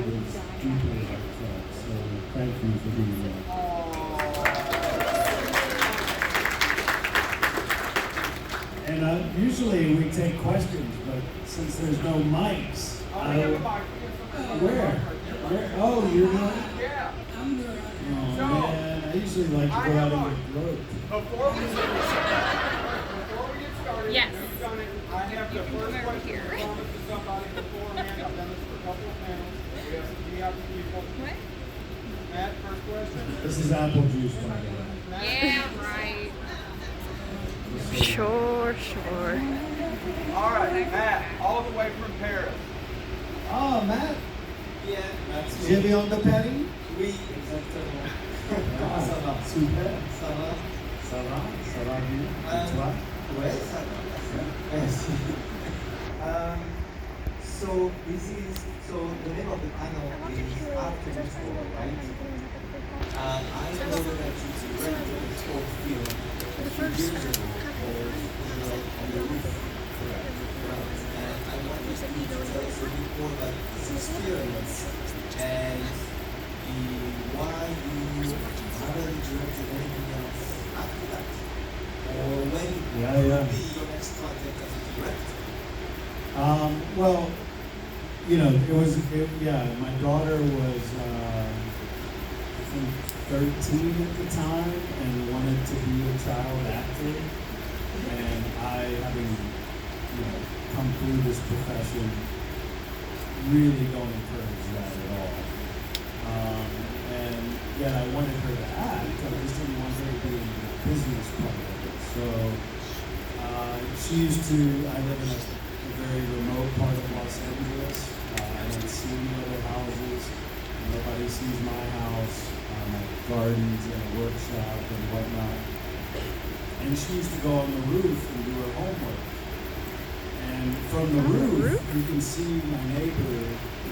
it was deeply heartfelt. So thank you for being there. And usually we take questions, but since there's no mics, where? Oh, you're not? Yeah. Oh man, I usually like to go out in the road. Before we get started, Yes. you've done it. I have the first question to promise to somebody beforehand. I've done this for a couple of panels. We have some key out to people. What? Matt, first question. This is apple juice, by the way. Matt? Yeah, right. Sure. All right, Matt, all the way from Paris. Oh, Matt. Yeah, J'ai viande de Paris. oui, exactement. Comment ça va? Super. Ça va? Ça va? Ça va bien? Et toi? Ouais, ça va. Merci. So the name of the panel is After the Tour, right? I know that you directed a short film a few years ago called On the Roof. Correct. And I want you to tell us a bit more about this experience and why you haven't directed anything else after that. Or when will be your next project as a director? Well, you know, my daughter was, I think, 13 at the time and wanted to be a child actor. And I, having, come through this profession, really don't encourage that at all. And yet I wanted her to act, I just didn't want her to be in the business part of it. So she used to, I live in a very remote part of Los Angeles. I don't see any other houses. Nobody sees my house, my gardens and a workshop and whatnot. And she used to go on the roof and do her homework. And from the roof, you can see my neighbor,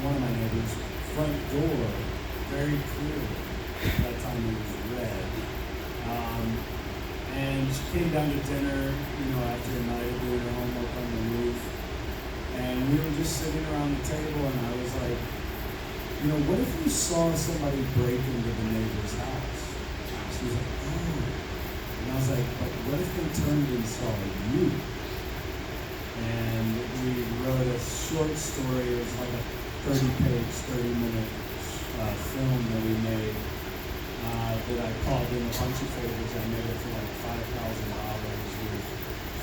one of my neighbors' front door very clearly. At that time it was red. And she came down to dinner, after a night of doing her homework on the roof. And we were just sitting around the table and I was like, what if you saw somebody break into the neighbor's house? She was like, oh. And I was like, but what if they turned and saw you? And we wrote a short story. It was like a 30-page, 30-minute film that we made that I called in a bunch of favors. I made it for like $5,000 with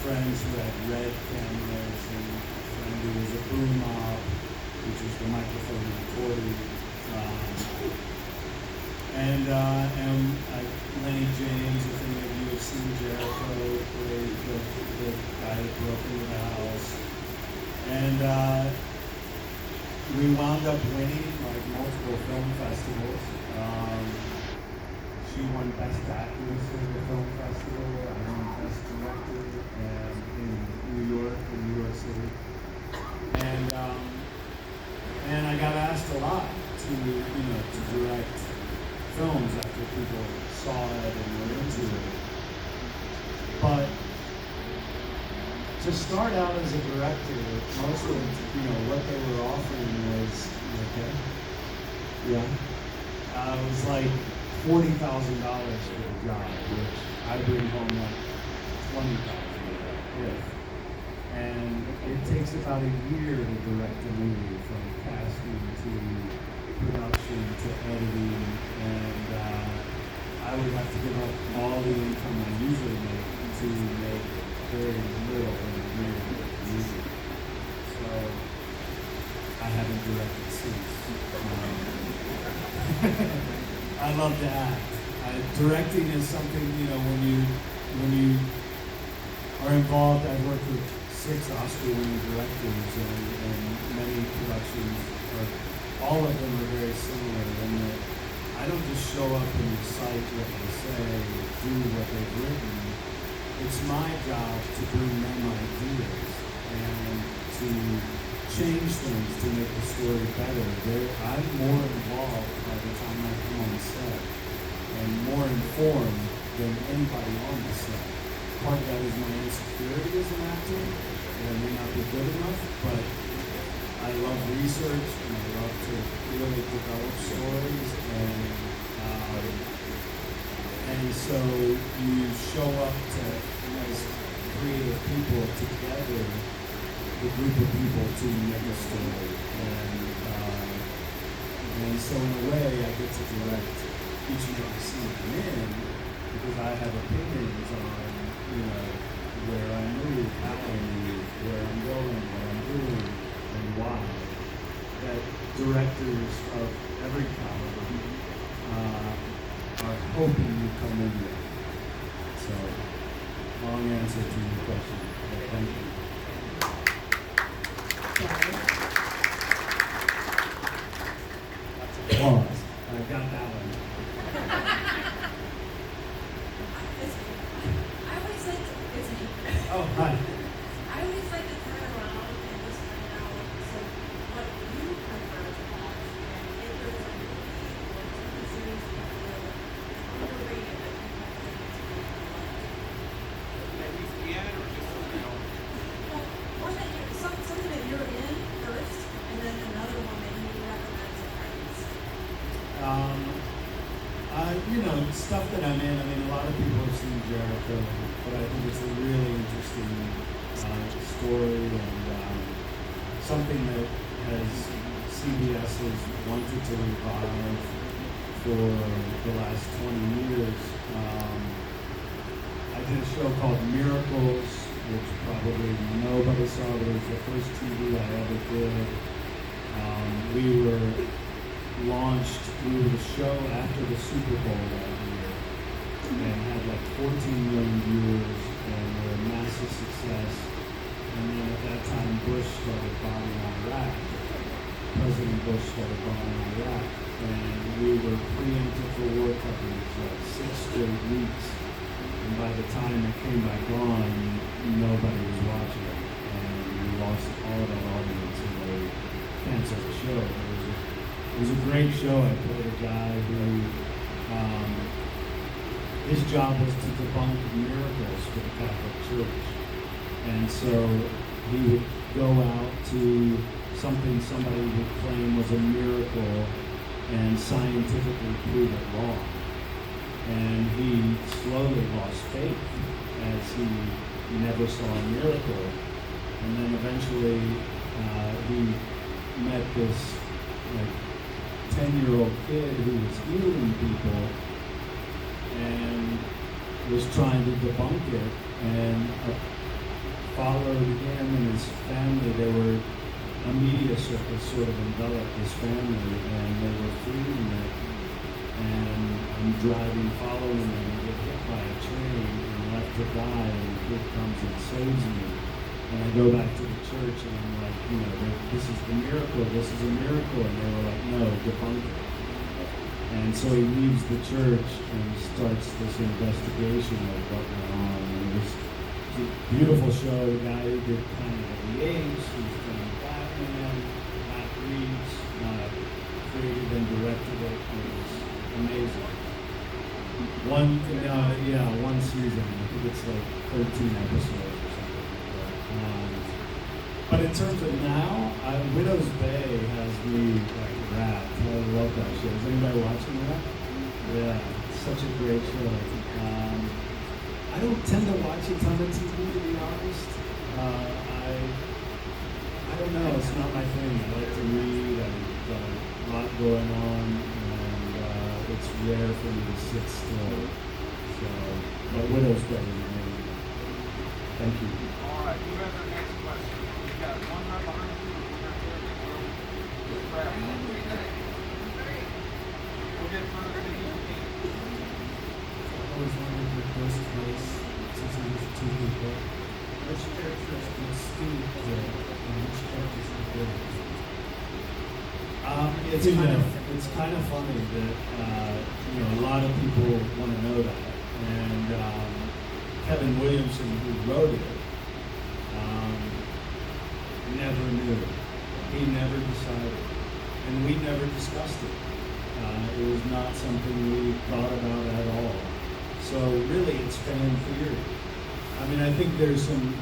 friends who had red cameras and a friend who was a boom op, which is the microphone recording. And Lenny James, if any of you have seen Jericho, the guy that broke into the house. And we wound up winning like multiple film festivals. She won Best Actress at the film festival. I won Best Director in New York City. And I got asked a lot to direct films after people saw it and were into it. But to start out as a director, most of what they were offering was it was like $40,000 for the job, which I bring home like $20,000. And it takes about a year to direct a movie, from casting to production to editing, and I would have to give up all the income I usually make to make very little in a year music. So I haven't directed since. I love to act. Directing is something, when you are involved. I've worked with 6 Oscar-winning directors, and many productions, all of them are very similar in that I don't just show up and recite what they say, do what they've written. It's my job to bring them ideas and to change things to make the story better. I'm more involved by the time I come on set and more informed than anybody on the set. Part of that is my insecurity as an actor, and I may not be good enough, but I love research and I love to really develop stories, and so you show up to, as creative people together, the group of people to make a story, and so in a way I get to direct each and every scene I'm in because I have opinions on, where I move, how I move, where I'm going, what I'm doing, and why. That directors of every caliber are hoping you come in there. So, long answer to your question. But thank you. Pause. I got that one. I always like to, it's me. Oh, hi. I always like to turn around and just find out what you prefer to watch. And if there's a movie or TV series that you feel is underrated that you have to That needs to be added or just something else? well, or that something that you're in first, and then another one that you recommend to friends. Stuff that I'm in. I mean, a lot of people have seen Jericho, but I think it's a really interesting story and something that has CBS has wanted to revive for the last 20 years. I did a show called Miracles, which probably nobody saw, but it was the first TV I ever did. We were the show after the Super Bowl that year and had like 14 million viewers and were a massive success. And then at that time, Bush started bombing Iraq. President Bush started bombing Iraq. And we were preempted for war coverage like 6 straight weeks. And by the time it came back on, nobody was watching it. And we lost all of that audience and they canceled the show. It was a great show. I played a guy who, his job was to debunk miracles for the Catholic Church. And so he would go out to something somebody would claim was a miracle and scientifically prove it wrong. And he slowly lost faith as he never saw a miracle. And then eventually he met this 10-year-old kid who was healing people and was trying to debunk it, and followed him and his family. They were a media circus sort of enveloped his family, and they were fleeing it. And I'm driving, following them, and get hit by a train and left to die, and the kid comes and saves me. And I go back to the church and I'm like, this is the miracle, this is a miracle. And they were like, no, debunk it. And so he leaves the church and starts this investigation of what went on. And it was a beautiful show. The guy who did Planet of the Apes, who's done Batman, Matt Reeves, created and directed it. It was amazing. One season. I think it's like 13 episodes. But in terms of now, Widow's Bay has me wrapped. I love that show. Is anybody watching that? Yeah, it's such a great show. I don't tend to watch a ton of TV, to be honest. I don't know. It's not my thing. I like to read. I've got a lot going on, and it's rare for me to sit still. So, but Widow's Bay is amazing. Thank you. All right, who has our next question? We've got one right behind you, one right there. We'll grab one. We'll get in front of the TV. I always wanted to first place since I was 2 people. Which characters did Skeet play and which characters did Ulrich? It's kind of funny that a lot of people want to know that, and Kevin Williamson, who wrote it, never knew. He never decided, and we never discussed it. It was not something we thought about at all. So really, it's fan theory. I mean, I think there's some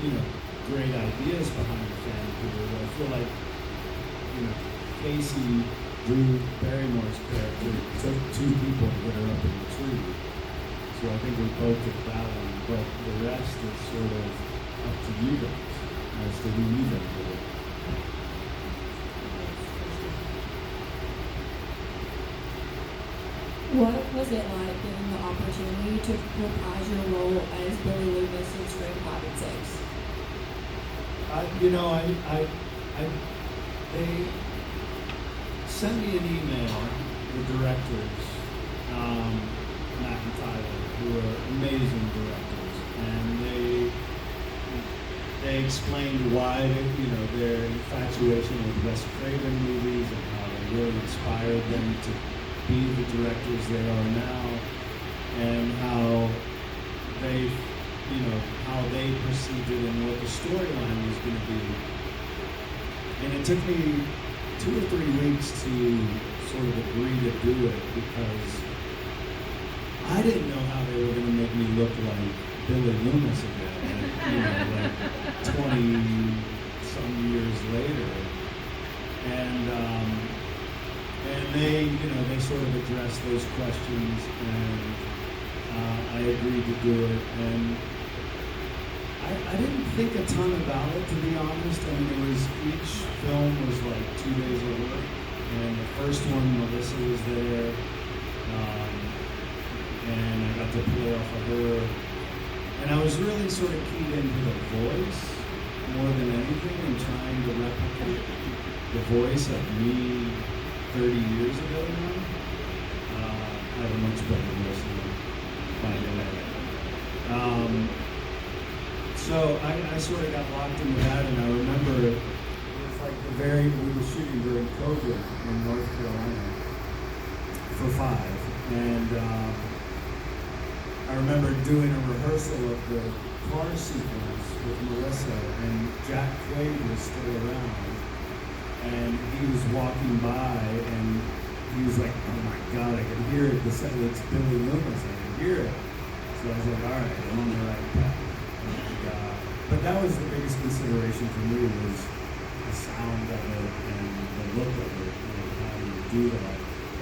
great ideas behind the fan theory. I feel like Casey, Drew Barrymore Ulrich's character, it took two people to get her up in the tree. So I think we both did that one, but the rest is sort of up to you guys as to who you think did it. What was it like getting the opportunity to reprise your role as Billy Loomis in Scream 5 and 6? They sent me an email, the directors, Matt and Tyler, who are amazing directors, and they explained why, their infatuation with Wes Craven movies and how they really inspired them to be the directors they are now, and how they perceived it and what the storyline was going to be. And it took me 2 or 3 weeks to sort of agree to do it because I didn't know how they were going to make me look like Billy Loomis again, like 20 some years later. And they sort of addressed those questions, and I agreed to do it. And I didn't think a ton about it, to be honest. I mean, each film was like 2 days of work, and the first one, Melissa was there, and I got to play off of her. And I was really sort of keyed into the voice more than anything, and trying to replicate the voice of me 30 years ago now. I have a much better voice now, by the way. So I sort of got locked into that, and I remember it was like we were shooting during COVID in North Carolina for 5, and I remember doing a rehearsal of the car sequence with Melissa, and Jack Quaid was still around. And he was walking by, and he was like, "Oh my God, I can hear it. It's Billy Loomis. I can hear it." So I was like, "All right, I'm on the right path." But that was the biggest consideration for me, was the sound of it and the look of it, how do you do that.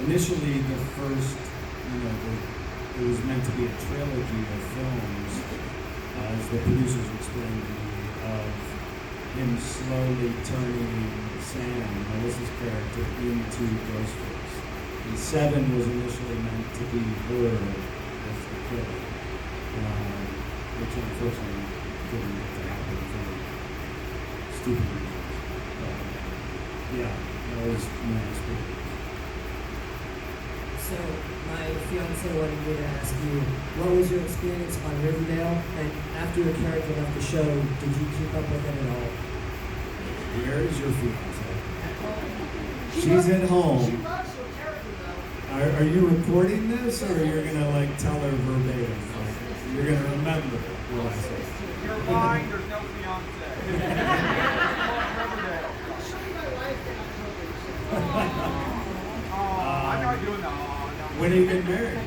Initially, the first, it was meant to be a trilogy of films, as the producers explained to me, of him slowly turning Sam, Melissa's character, into Ghostface. And 7 was initially meant to be her as the killer, which unfortunately didn't get to happen for stupid reasons. Yeah, that was my experience. So, my fiance wanted me to ask you, what was your experience on Riverdale? And after your character left the show, did you keep up with it at all? Where is your fiance? She's at home. She loves her character though. Are you recording this, or you're gonna tell her verbatim? You're gonna remember what I said. You're lying, there's no fiance. Riverdale. I'll show you my wife in October. I'm not doing that. When are you getting married?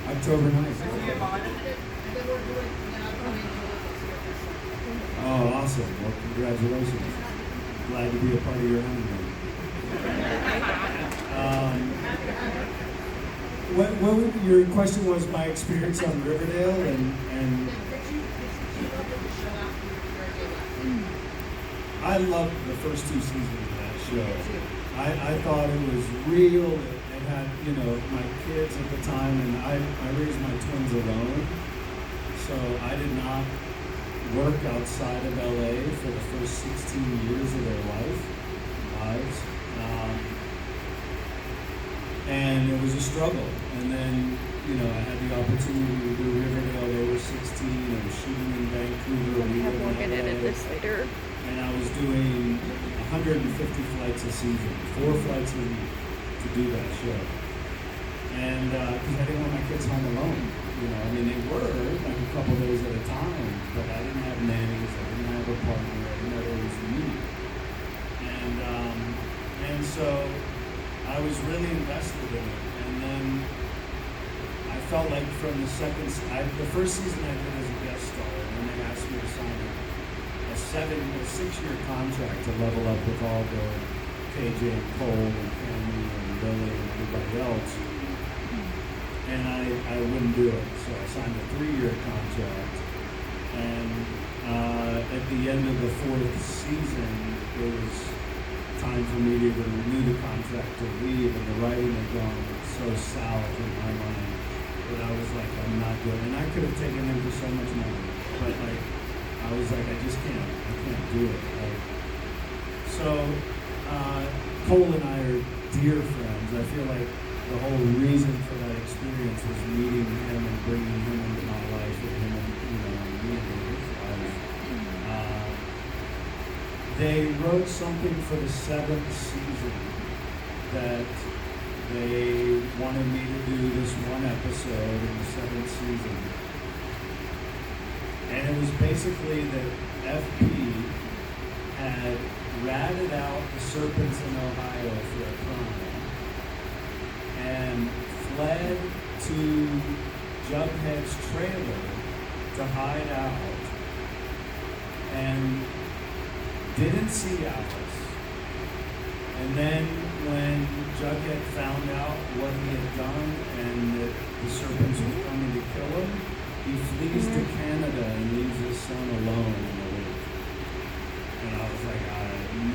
October 9th. Is he invited? And then we're doing, and I'm going to Oh, awesome. Well, congratulations. Glad to be a part of your honeymoon. What your question was, my experience on Riverdale, and I loved the first 2 seasons of that show. I thought it was real. It had, my kids at the time, and I raised my twins alone, so I did not work outside of LA for the first 16 years of their lives. And it was a struggle. And then, I had the opportunity to do Riverdale. They were 16. I was shooting in Vancouver. We Have lived Morgan in LA. edit this later. And I was doing 150 flights a season, 4 flights a week to do that show. And because I didn't want my kids home alone. They were like a couple days at a time, but I didn't have nannies, I didn't have a partner, I didn't have always me. And so I was really invested in it. And then I felt like from the first season I did as a guest star, and then they asked me to sign a 6-year contract to level up with all the KJ, Cole, and Cammy, and Billy and everybody else. And I wouldn't do it, so I signed a 3-year contract. And at the end of the 4th season, it was time for me to either renew the contract or leave, and the writing had gone so south in my mind that I was like, I'm not doing it. And I could have taken him for so much money, but like, I was like, I just can't. I can't do it. Like, so Cole and I are dear friends. I feel like the whole reason for that experience was meeting him and bringing him into my life, and him and me into his life. They wrote something for the 7th season that they wanted me to do this one episode in the 7th season. And it was basically that FP had ratted out the serpents in Ohio for a crime and fled to Jughead's trailer to hide out and didn't see Alice. And then when Jughead found out what he had done and that the serpents were coming to kill him, he flees to Canada and leaves his son alone in the lake. And I was like,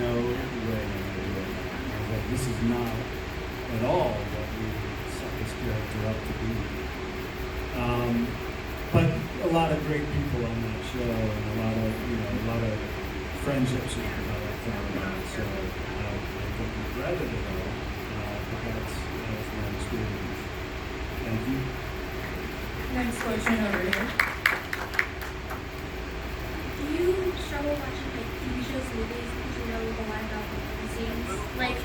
no way am I doing that. I was like, this is not at all what we set this character up to be. But a lot of great people on that show, and a lot of friendships you develop from that. So I don't regret it at all. But that's my experience. Thank you. Next question over here. Do you struggle watching like TV shows, movies, because you know the line about the scenes? Like,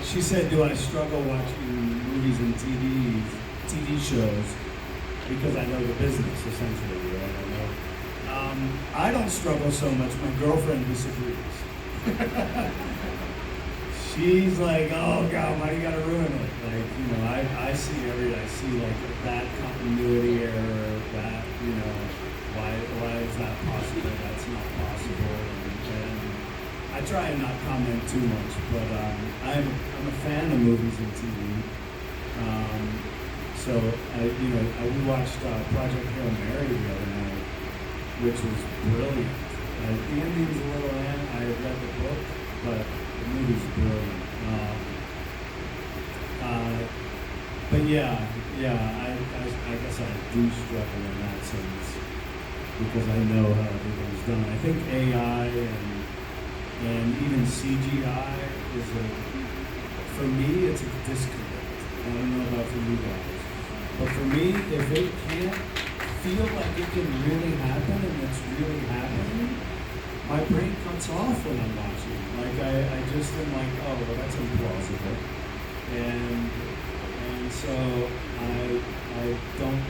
She said, do I struggle watching movies and TV shows because I know the business, essentially, right? I don't struggle so much. My girlfriend disagrees. She's like, oh God, why do you gotta ruin it? Like, I see like that continuity error, that, why is that possible? That's not possible. And I try and not comment too much, but I'm a fan of movies and TV. So we watched Project Hail Mary the other night, which was brilliant. The ending's a little I had read the book, but the movie's brilliant. But I guess I do struggle in that sense because I know how everything's done. I think AI and even CGI for me, it's a disconnect. I don't know about for you guys, but for me, if it can't feel like it can really happen and it's really happening, my brain cuts off when I'm watching. Like I just am like, oh, well, that's implausible, and so I don't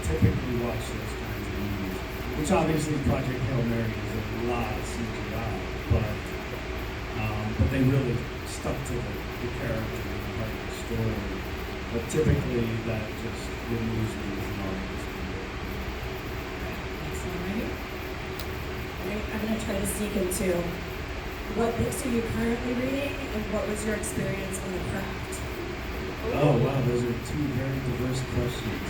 typically watch those kinds of movies. Which obviously Project Hail Mary is a lot of CGI, but they really stuck to the character and the heart of the story. But typically that just removes me as an audience. Next one right here. I'm going to try to sneak into what books are you currently reading and what was your experience on the craft? Oh wow, those are two very diverse questions.